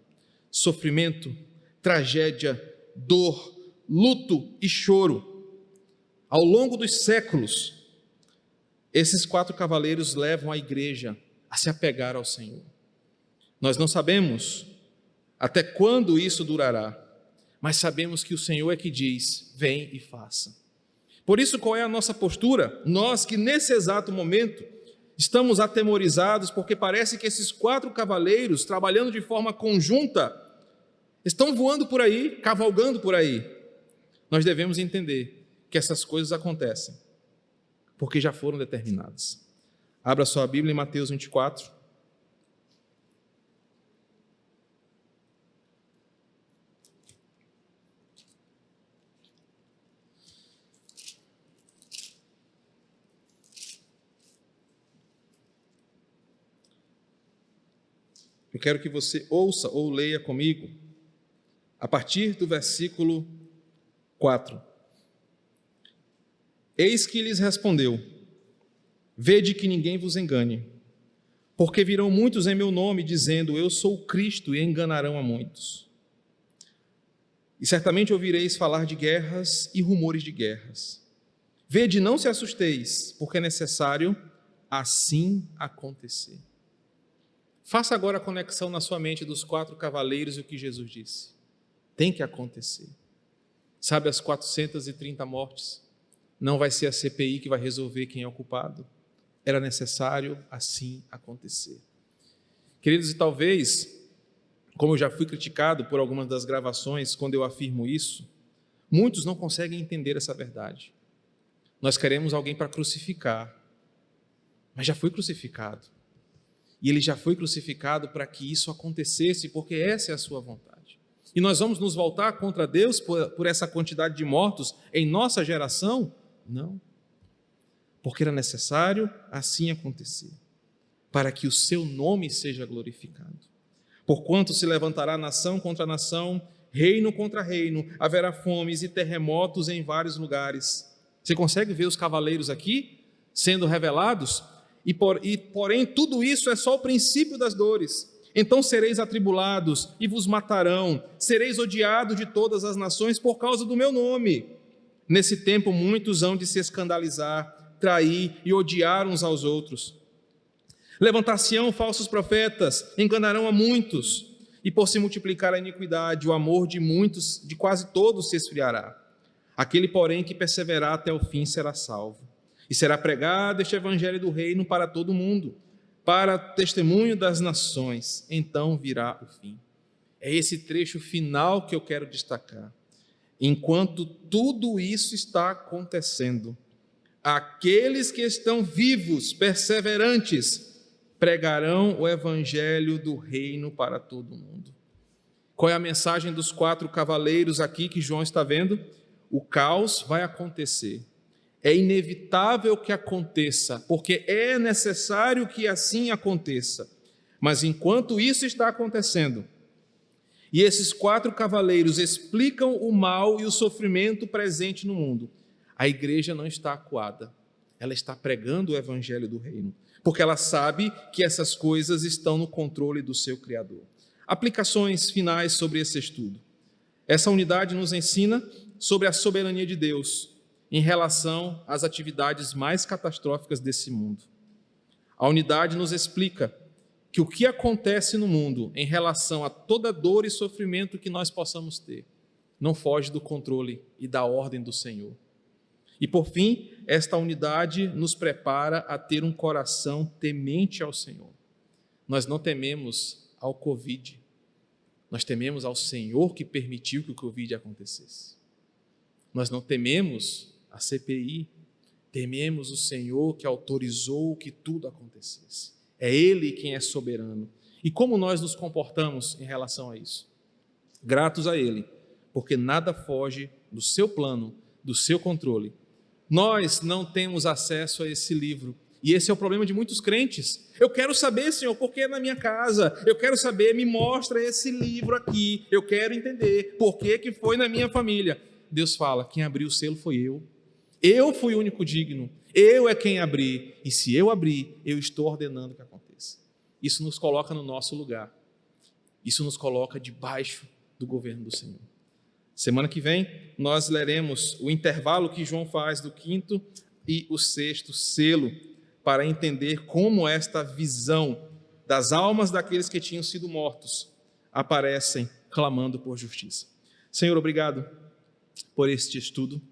sofrimento, tragédia, dor, luto e choro. Ao longo dos séculos, esses 4 cavaleiros levam a igreja a se apegar ao Senhor. Nós não sabemos até quando isso durará, mas sabemos que o Senhor é que diz: vem e faça. Por isso, qual é a nossa postura? Nós que nesse exato momento estamos atemorizados, porque parece que esses 4 cavaleiros, trabalhando de forma conjunta, estão voando por aí, cavalgando por aí. Nós devemos entender que essas coisas acontecem porque já foram determinadas. Abra sua Bíblia em Mateus 24. Eu quero que você ouça ou leia comigo a partir do versículo 4. Eis que lhes respondeu: vede que ninguém vos engane, porque virão muitos em meu nome, dizendo: eu sou o Cristo, e enganarão a muitos. E certamente ouvireis falar de guerras e rumores de guerras. Vede, não se assusteis, porque é necessário assim acontecer. Faça agora a conexão na sua mente dos 4 cavaleiros e o que Jesus disse. Tem que acontecer. Sabe, as 430 mortes? Não vai ser a CPI que vai resolver quem é o culpado. Era necessário assim acontecer. Queridos, e talvez, como eu já fui criticado por algumas das gravações, quando eu afirmo isso, muitos não conseguem entender essa verdade. Nós queremos alguém para crucificar, mas já foi crucificado. E ele já foi crucificado para que isso acontecesse, porque essa é a sua vontade. E nós vamos nos voltar contra Deus por essa quantidade de mortos em nossa geração? Não. Porque era necessário assim acontecer, para que o seu nome seja glorificado. Porquanto se levantará nação contra nação, reino contra reino, haverá fomes e terremotos em vários lugares. Você consegue ver os cavaleiros aqui sendo revelados? Porém, tudo isso é só o princípio das dores. Então sereis atribulados e vos matarão, sereis odiados de todas as nações por causa do meu nome. Nesse tempo muitos hão de se escandalizar, trair e odiar uns aos outros. Levantar-se-ão falsos profetas, enganarão a muitos, e por se multiplicar a iniquidade, o amor de muitos, de quase todos, se esfriará. Aquele, porém, que perseverar até o fim será salvo. E será pregado este evangelho do reino para todo o mundo, para testemunho das nações. Então virá o fim. É esse trecho final que eu quero destacar. Enquanto tudo isso está acontecendo, aqueles que estão vivos, perseverantes, pregarão o evangelho do reino para todo o mundo. Qual é a mensagem dos 4 cavaleiros aqui que João está vendo? O caos vai acontecer. É inevitável que aconteça, porque é necessário que assim aconteça. Mas enquanto isso está acontecendo, e esses 4 cavaleiros explicam o mal e o sofrimento presente no mundo, a igreja não está acuada. Ela está pregando o evangelho do reino, porque ela sabe que essas coisas estão no controle do seu Criador. Aplicações finais sobre esse estudo. Essa unidade nos ensina sobre a soberania de Deus em relação às atividades mais catastróficas desse mundo. A unidade nos explica que o que acontece no mundo em relação a toda dor e sofrimento que nós possamos ter não foge do controle e da ordem do Senhor. E por fim, esta unidade nos prepara a ter um coração temente ao Senhor. Nós não tememos ao Covid, nós tememos ao Senhor que permitiu que o Covid acontecesse. Nós não tememos a CPI, tememos o Senhor que autorizou que tudo acontecesse. É Ele quem é soberano. E como nós nos comportamos em relação a isso? Gratos a Ele, porque nada foge do seu plano, do seu controle. Nós não temos acesso a esse livro, e esse é o problema de muitos crentes. Eu quero saber, Senhor, por que na minha casa? Eu quero saber, me mostra esse livro aqui. Eu quero entender por que foi na minha família. Deus fala, quem abriu o selo foi eu. Eu fui o único digno. Eu é quem abri. E se eu abrir, eu estou ordenando que aconteça. Isso nos coloca no nosso lugar. Isso nos coloca debaixo do governo do Senhor. Semana que vem, nós leremos o intervalo que João faz do 5º e o 6º selo, para entender como esta visão das almas daqueles que tinham sido mortos aparecem clamando por justiça. Senhor, obrigado por este estudo,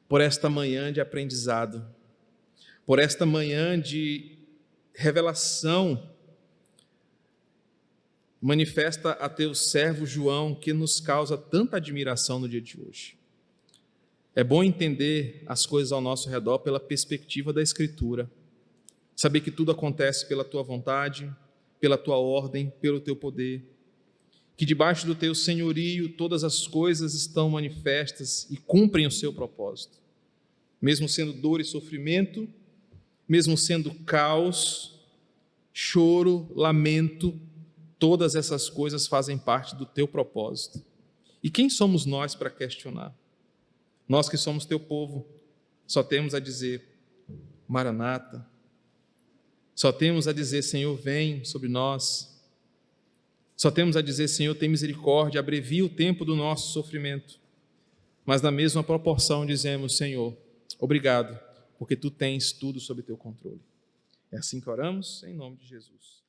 por esta manhã de aprendizado, por esta manhã de revelação. Manifesta a teu servo João, que nos causa tanta admiração no dia de hoje. É bom entender as coisas ao nosso redor pela perspectiva da Escritura, saber que tudo acontece pela tua vontade, pela tua ordem, pelo teu poder, que debaixo do teu senhorio todas as coisas estão manifestas e cumprem o seu propósito, mesmo sendo dor e sofrimento, mesmo sendo caos, choro, lamento, todas essas coisas fazem parte do teu propósito. E quem somos nós para questionar? Nós que somos teu povo, só temos a dizer, Maranata. Só temos a dizer, Senhor, vem sobre nós. Só temos a dizer, Senhor, tem misericórdia, abrevia o tempo do nosso sofrimento. Mas na mesma proporção dizemos, Senhor, obrigado, porque tu tens tudo sob teu controle. É assim que oramos, em nome de Jesus.